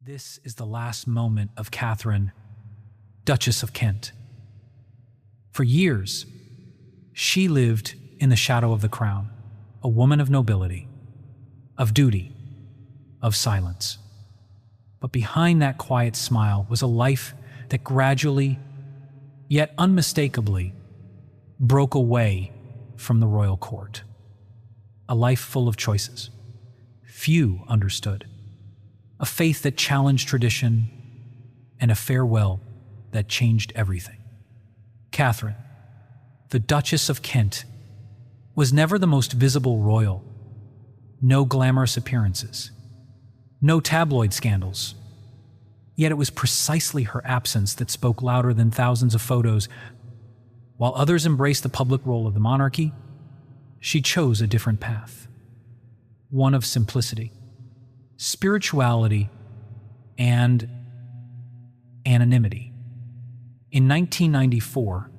This is the last moment of Katharine, Duchess of Kent. For years, she lived in the shadow of the crown, a woman of nobility, of duty, of silence. But behind that quiet smile was a life that gradually, yet unmistakably, broke away from the royal court. A life full of choices. Few understood. A faith that challenged tradition, and a farewell that changed everything. Katharine, the Duchess of Kent, was never the most visible royal. No glamorous appearances. No tabloid scandals. Yet it was precisely her absence that spoke louder than thousands of photos. While others embraced the public role of the monarchy, she chose a different path. One of simplicity, spirituality, and anonymity. In 1994,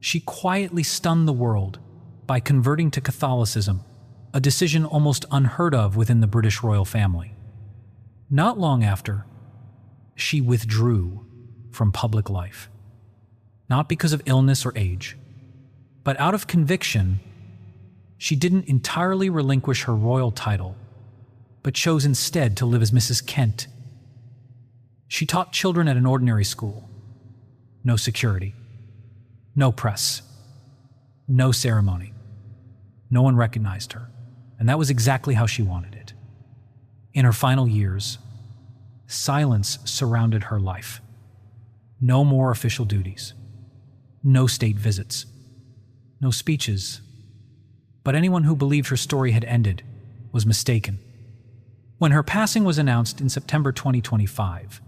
she quietly stunned the world by converting to Catholicism, a decision almost unheard of within the British royal family. Not long after, she withdrew from public life, not because of illness or age, but out of conviction. She didn't entirely relinquish her royal title, but chose instead to live as Mrs. Kent. She taught children at an ordinary school. No security, no press, no ceremony. No one recognized her, and that was exactly how she wanted it. In her final years, silence surrounded her life. No more official duties, no state visits, no speeches. But anyone who believed her story had ended was mistaken. When her passing was announced in September 2025,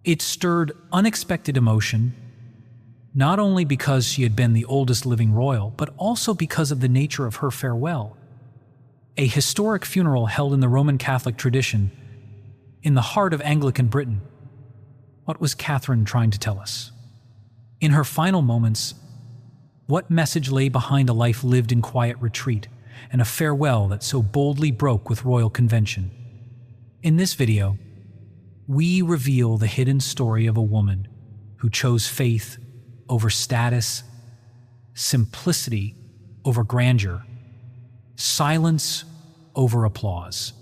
it stirred unexpected emotion, not only because she had been the oldest living royal, but also because of the nature of her farewell. A historic funeral held in the Roman Catholic tradition in the heart of Anglican Britain. What was Katharine trying to tell us? In her final moments, what message lay behind a life lived in quiet retreat and a farewell that so boldly broke with royal convention? In this video, we reveal the hidden story of a woman who chose faith over status, simplicity over grandeur, silence over applause.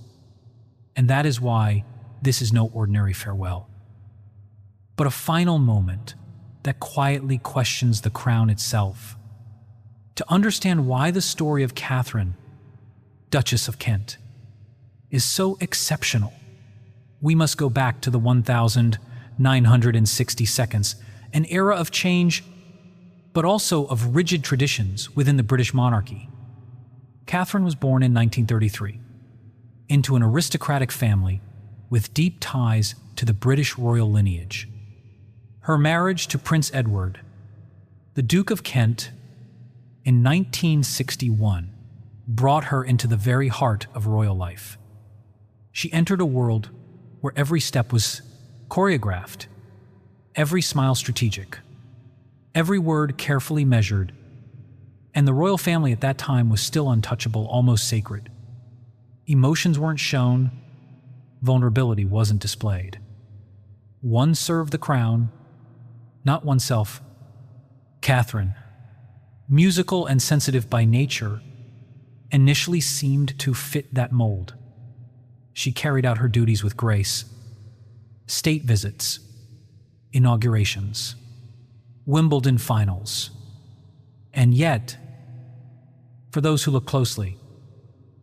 And that is why this is no ordinary farewell, but a final moment that quietly questions the crown itself. To understand why the story of Katharine, Duchess of Kent, is so exceptional, we must go back to the 1,960 seconds, an era of change, but also of rigid traditions within the British monarchy. Katharine was born in 1933 into an aristocratic family with deep ties to the British royal lineage. Her marriage to Prince Edward, the Duke of Kent, in 1961, brought her into the very heart of royal life. She entered a world where every step was choreographed, every smile strategic, every word carefully measured, and the royal family at that time was still untouchable, almost sacred. Emotions weren't shown, vulnerability wasn't displayed. One served the crown, not oneself. Katharine, musical and sensitive by nature, initially seemed to fit that mold. She carried out her duties with grace. State visits, inaugurations, Wimbledon finals. And yet, for those who look closely,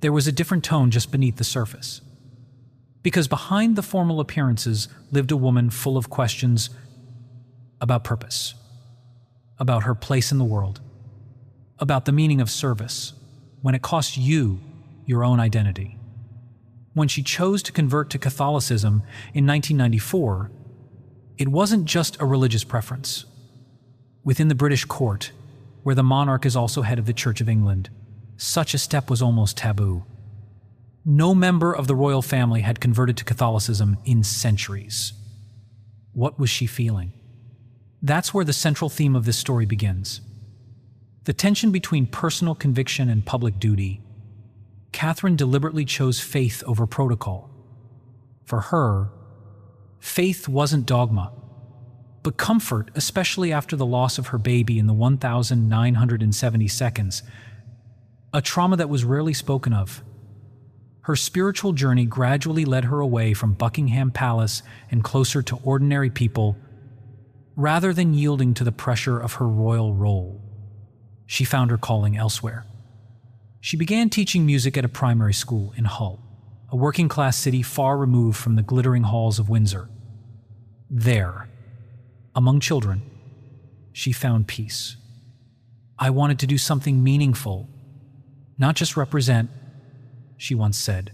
there was a different tone just beneath the surface. Because behind the formal appearances lived a woman full of questions about purpose, about her place in the world, about the meaning of service when it cost you your own identity. When she chose to convert to Catholicism in 1994, it wasn't just a religious preference. Within the British court, where the monarch is also head of the Church of England, such a step was almost taboo. No member of the royal family had converted to Catholicism in centuries. What was she feeling? That's where the central theme of this story begins. The tension between personal conviction and public duty. Katharine deliberately chose faith over protocol. For her, Faith wasn't dogma, but comfort, especially after the loss of her baby in the 1970 seconds, a trauma that was rarely spoken of. Her spiritual journey gradually led her away from Buckingham Palace and closer to ordinary people, rather than yielding to the pressure of her royal role. She found her calling elsewhere. She began teaching music at a primary school in Hull, a working-class city far removed from the glittering halls of Windsor. There, among children, she found peace. "I wanted to do something meaningful, not just represent," she once said.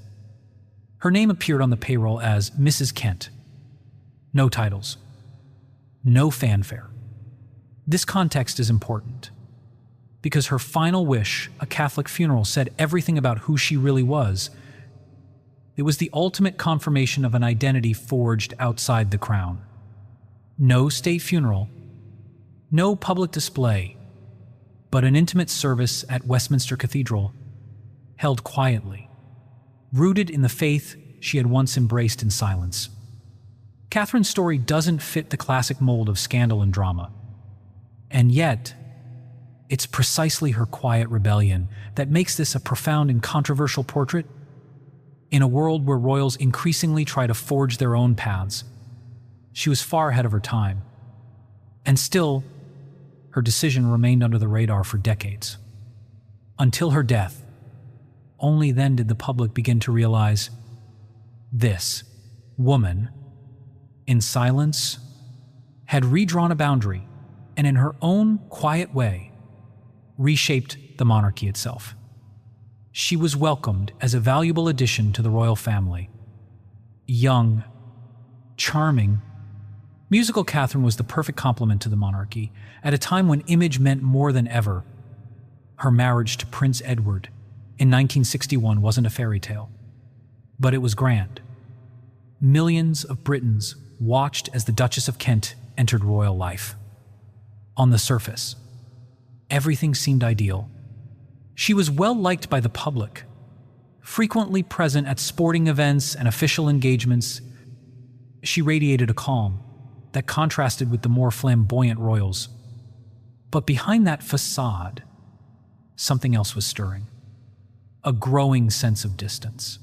Her name appeared on the payroll as Mrs. Kent. No titles. No fanfare. This context is important, because her final wish, a Catholic funeral, said everything about who she really was. It was the ultimate confirmation of an identity forged outside the crown. No state funeral, no public display, but an intimate service at Westminster Cathedral, held quietly, rooted in the faith she had once embraced in silence. Katharine's story doesn't fit the classic mold of scandal and drama, and yet it's precisely her quiet rebellion that makes this a profound and controversial portrait. In a world where royals increasingly try to forge their own paths, she was far ahead of her time, and still, her decision remained under the radar for decades. Until her death, only then did the public begin to realize this woman, in silence, had redrawn a boundary and in her own quiet way reshaped the monarchy itself. She was welcomed as a valuable addition to the royal family. Young, charming, musical Catherine was the perfect complement to the monarchy at a time when image meant more than ever. Her marriage to Prince Edward in 1961 wasn't a fairy tale, but it was grand. Millions of Britons watched as the Duchess of Kent entered royal life. On the surface, everything seemed ideal. She was well liked by the public, frequently present at sporting events and official engagements. She radiated a calm that contrasted with the more flamboyant royals. But behind that facade, something else was stirring. A growing sense of distance.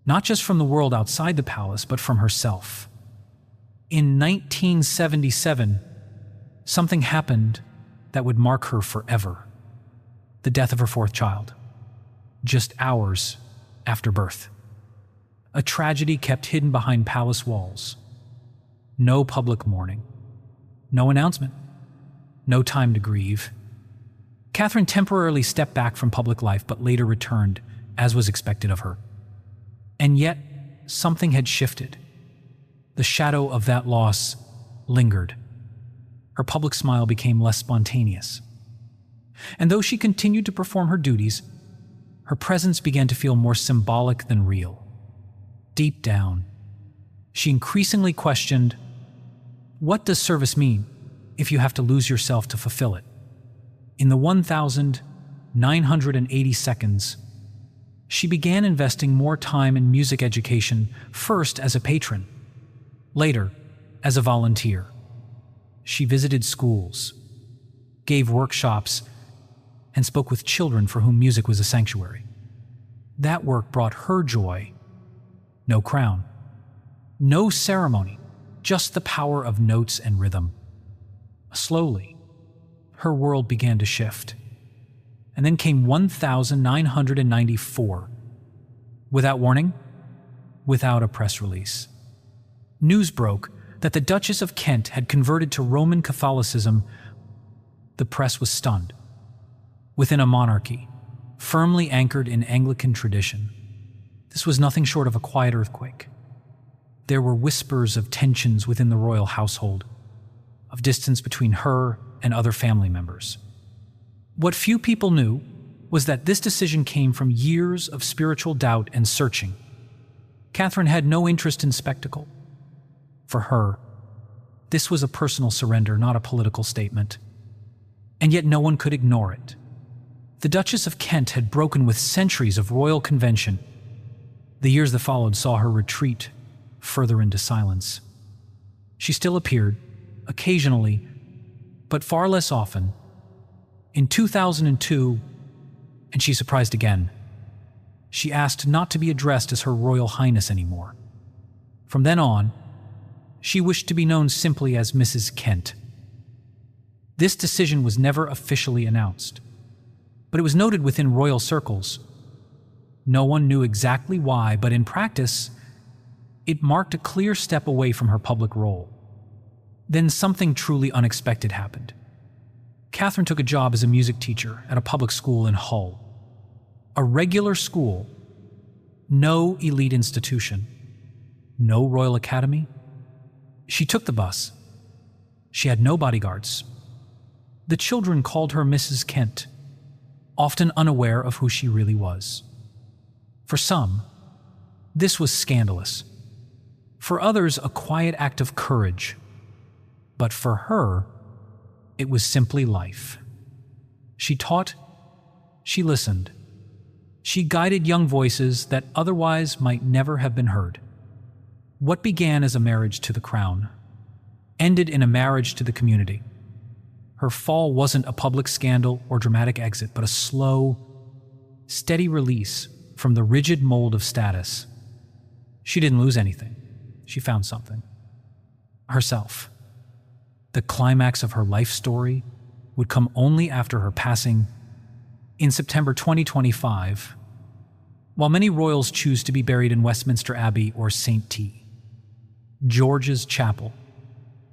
Not just from the world outside the palace, but from herself. In 1977, something happened that would mark her forever. The death of her fourth child, just hours after birth. A tragedy kept hidden behind palace walls. No public mourning, no announcement, no time to grieve. Catherine temporarily stepped back from public life, but later returned, as was expected of her. And yet, something had shifted. The shadow of that loss lingered. Her public smile became less spontaneous. And though she continued to perform her duties, her presence began to feel more symbolic than real. Deep down, she increasingly questioned, what does service mean if you have to lose yourself to fulfill it? In the 1,980 seconds, she began investing more time in music education, first as a patron, later as a volunteer. She visited schools, gave workshops, and spoke with children for whom music was a sanctuary. That work brought her joy. No crown, no ceremony, just the power of notes and rhythm. Slowly, her world began to shift. And then came 1994. Without warning, without a press release. News broke that the Duchess of Kent had converted to Roman Catholicism. The press was stunned. Within a monarchy, firmly anchored in Anglican tradition, this was nothing short of a quiet earthquake. There were whispers of tensions within the royal household, of distance between her and other family members. What few people knew was that this decision came from years of spiritual doubt and searching. Catherine had no interest in spectacle. For her, this was a personal surrender, not a political statement. And yet no one could ignore it. The Duchess of Kent had broken with centuries of royal convention. The years that followed saw her retreat further into silence. She still appeared, occasionally, but far less often. In 2002, and she surprised again, she asked not to be addressed as Her Royal Highness anymore. From then on, she wished to be known simply as Mrs. Kent. This decision was never officially announced, but it was noted within royal circles. No one knew exactly why, but in practice, it marked a clear step away from her public role. Then something truly unexpected happened. Katharine took a job as a music teacher at a public school in Hull. A regular school, no elite institution, no royal academy. She took the bus. She had no bodyguards. The children called her Mrs. Kent, often unaware of who she really was. For some, this was scandalous. For others, a quiet act of courage. But for her, it was simply life. She taught, she listened. She guided young voices that otherwise might never have been heard. What began as a marriage to the crown ended in a marriage to the community. Her fall wasn't a public scandal or dramatic exit, but a slow, steady release from the rigid mold of status. She didn't lose anything. She found something. Herself. The climax of her life story would come only after her passing in September 2025, while many royals choose to be buried in Westminster Abbey or St. George's Chapel.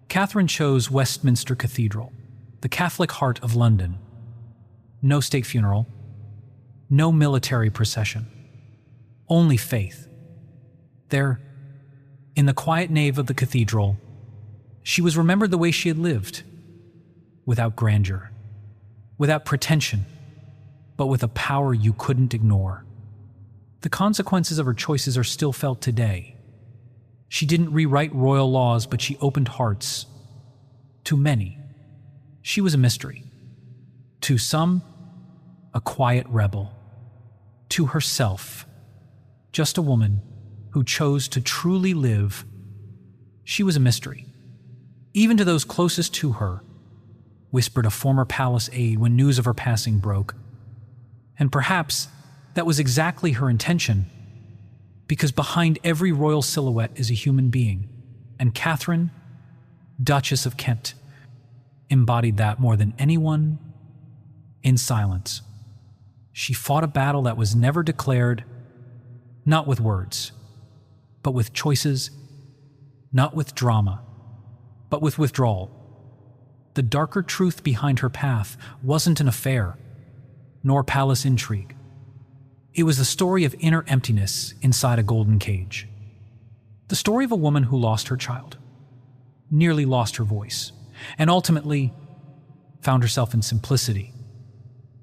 Katharine chose Westminster Cathedral, the Catholic heart of London. No state funeral, no military procession, only faith. There, in the quiet nave of the cathedral, she was remembered the way she had lived, without grandeur, without pretension, but with a power you couldn't ignore. The consequences of her choices are still felt today. She didn't rewrite royal laws, but she opened hearts. To many, she was a mystery. To some, a quiet rebel. To herself, just a woman who chose to truly live. She was a mystery. Even to those closest to her, whispered a former palace aide when news of her passing broke. And perhaps that was exactly her intention, because behind every royal silhouette is a human being, and Katharine, Duchess of Kent, embodied that more than anyone. In silence, she fought a battle that was never declared, not with words, but with choices, not with drama, but with withdrawal. The darker truth behind her path wasn't an affair, nor palace intrigue. It was the story of inner emptiness inside a golden cage. The story of a woman who lost her child, nearly lost her voice, and ultimately found herself in simplicity.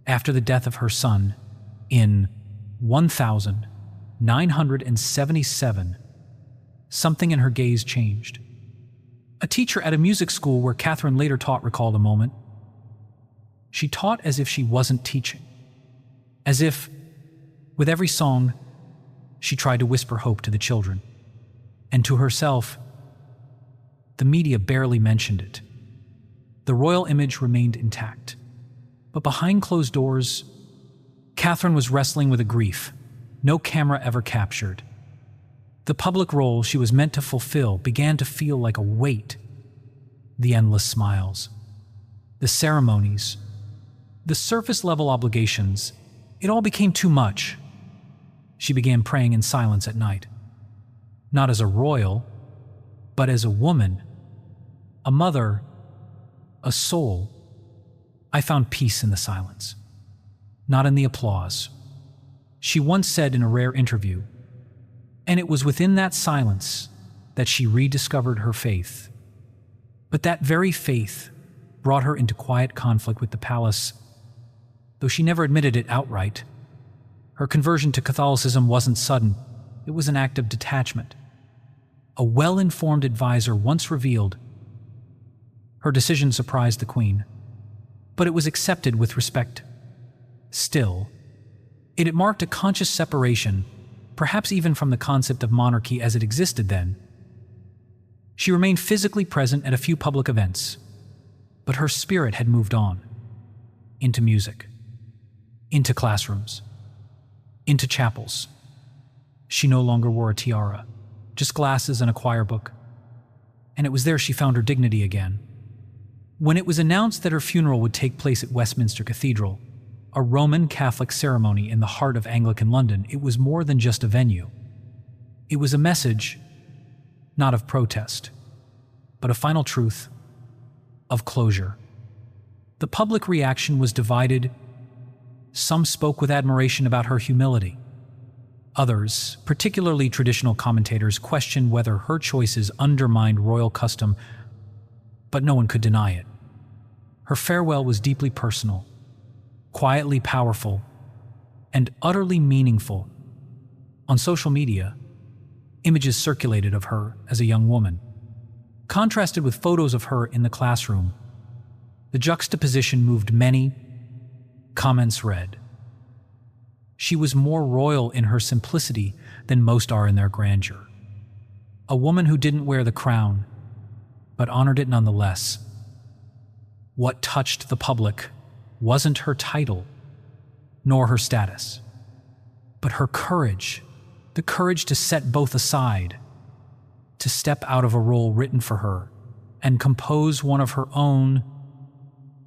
After the death of her son in 1977, something in her gaze changed. A teacher at a music school where Katharine later taught recalled a moment. She taught as if she wasn't teaching, as if, with every song, she tried to whisper hope to the children. And to herself, the media barely mentioned it. The royal image remained intact. But behind closed doors, Katharine was wrestling with a grief no camera ever captured. The public role she was meant to fulfill began to feel like a weight. The endless smiles, the ceremonies, the surface-level obligations, it all became too much. She began praying in silence at night, not as a royal, but as a woman, a mother, a soul. I found peace in the silence, not in the applause. She once said in a rare interview, and it was within that silence that she rediscovered her faith. But that very faith brought her into quiet conflict with the palace, though she never admitted it outright. Her conversion to Catholicism wasn't sudden. It was an act of detachment. A well-informed advisor once revealed her decision surprised the Queen, but it was accepted with respect. Still, it marked a conscious separation, perhaps even from the concept of monarchy as it existed then. She remained physically present at a few public events, but her spirit had moved on. Into music, into classrooms, into chapels. She no longer wore a tiara, just glasses and a choir book. And it was there she found her dignity again. When it was announced that her funeral would take place at Westminster Cathedral, a Roman Catholic ceremony in the heart of Anglican London, it was more than just a venue. It was a message, not of protest, but of final truth, of closure. The public reaction was divided. Some spoke with admiration about her humility. Others, particularly traditional commentators, questioned whether her choices undermined royal custom, but no one could deny it. Her farewell was deeply personal, quietly powerful, and utterly meaningful. On social media, images circulated of her as a young woman. Contrasted with photos of her in the classroom, the juxtaposition moved many. Comments read, "She was more royal in her simplicity than most are in their grandeur. A woman who didn't wear the crown, but honored it nonetheless. What touched the public wasn't her title, nor her status, but her courage, the courage to set both aside, to step out of a role written for her and compose one of her own."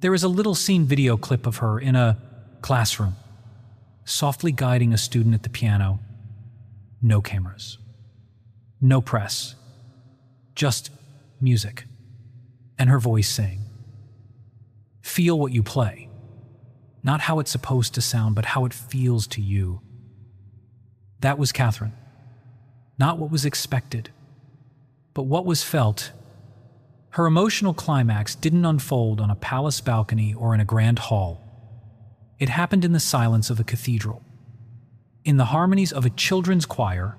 There is a little scene video clip of her in a classroom, softly guiding a student at the piano. No cameras, no press, just music, and her voice saying, "Feel what you play. Not how it's supposed to sound, but how it feels to you." That was Katharine. Not what was expected, but what was felt. Her emotional climax didn't unfold on a palace balcony or in a grand hall. It happened in the silence of a cathedral, in the harmonies of a children's choir,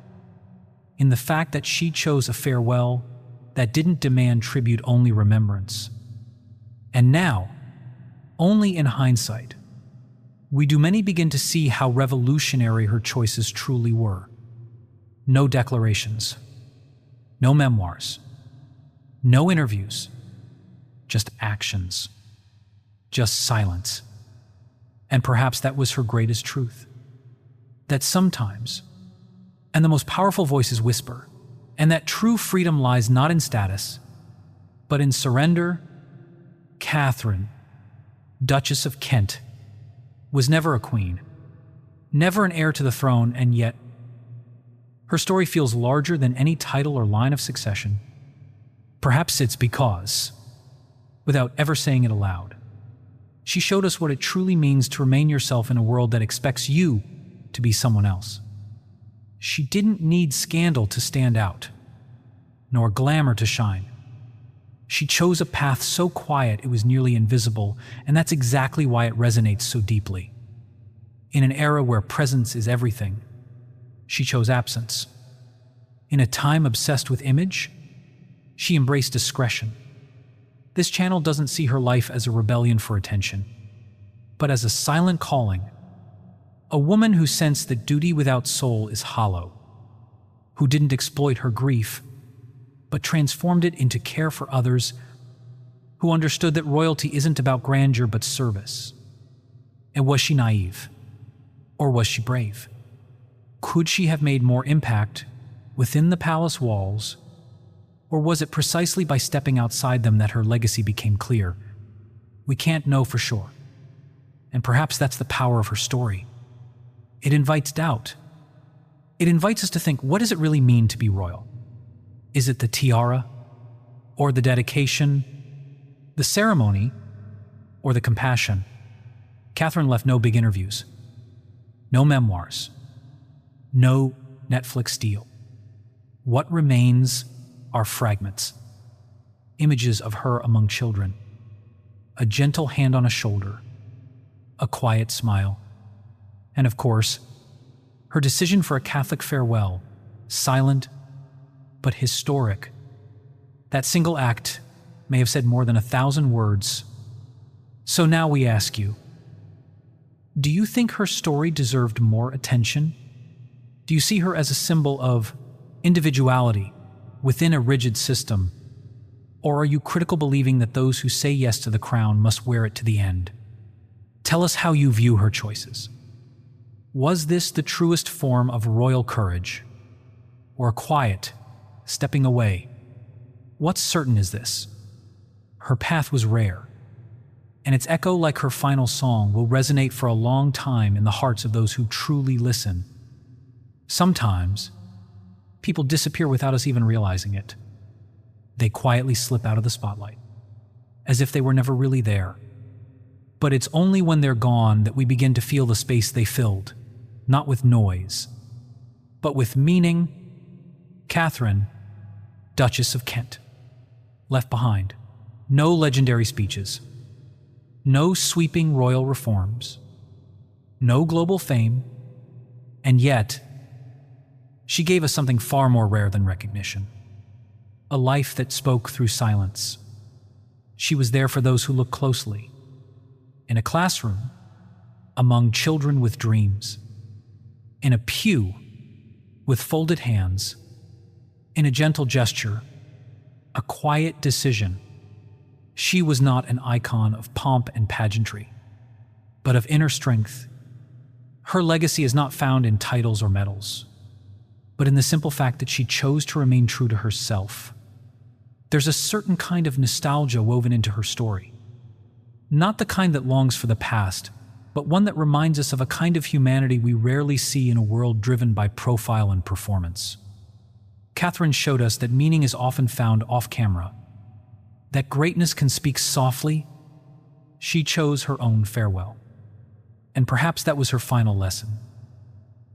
in the fact that she chose a farewell that didn't demand tribute, only remembrance. And now, only in hindsight, do many begin to see how revolutionary her choices truly were. No declarations, no memoirs, no interviews, just actions, just silence. And perhaps that was her greatest truth. That sometimes, and the most powerful voices whisper, and that true freedom lies not in status, but in surrender. Katharine, Duchess of Kent, was never a queen, never an heir to the throne, and yet her story feels larger than any title or line of succession. Perhaps it's because, without ever saying it aloud, she showed us what it truly means to remain yourself in a world that expects you to be someone else. She didn't need scandal to stand out, nor glamour to shine. She chose a path so quiet it was nearly invisible, and that's exactly why it resonates so deeply. In an era where presence is everything, she chose absence. In a time obsessed with image, she embraced discretion. This channel doesn't see her life as a rebellion for attention, but as a silent calling. A woman who sensed that duty without soul is hollow, who didn't exploit her grief, but transformed it into care for others, who understood that royalty isn't about grandeur but service. And was she naive? Or was she brave? Could she have made more impact within the palace walls? Or was it precisely by stepping outside them that her legacy became clear? We can't know for sure. And perhaps that's the power of her story. It invites doubt. It invites us to think, what does it really mean to be royal? Is it the tiara? Or the dedication? The ceremony? Or the compassion? Katharine left no big interviews. No memoirs. No Netflix deal. What remains are fragments, images of her among children, a gentle hand on a shoulder, a quiet smile, and of course, her decision for a Catholic farewell, silent but historic. That single act may have said more than 1,000 words. So now we ask you, do you think her story deserved more attention? Do you see her as a symbol of individuality within a rigid system, Or are you critical, believing that those who say yes to the crown must wear it to the end? Tell us how you view her choices. Was this the truest form of royal courage? Or a quiet, stepping away? What's certain is this: her path was rare, and its echo, like her final song, will resonate for a long time in the hearts of those who truly listen. Sometimes, people disappear without us even realizing it. They quietly slip out of the spotlight, as if they were never really there. But it's only when they're gone that we begin to feel the space they filled, not with noise, but with meaning. Katharine, Duchess of Kent, left behind no legendary speeches, no sweeping royal reforms, no global fame, and yet, she gave us something far more rare than recognition: a life that spoke through silence. She was there for those who look closely, in a classroom, among children with dreams, in a pew with folded hands, in a gentle gesture, a quiet decision. She was not an icon of pomp and pageantry, but of inner strength. Her legacy is not found in titles or medals, but in the simple fact that she chose to remain true to herself. There's a certain kind of nostalgia woven into her story. Not the kind that longs for the past, but one that reminds us of a kind of humanity we rarely see in a world driven by profile and performance. Katharine showed us that meaning is often found off-camera, that greatness can speak softly. She chose her own farewell. And perhaps that was her final lesson: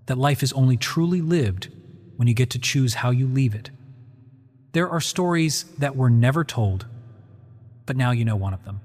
that life is only truly lived when you get to choose how you leave it. There are stories that were never told, but now you know one of them.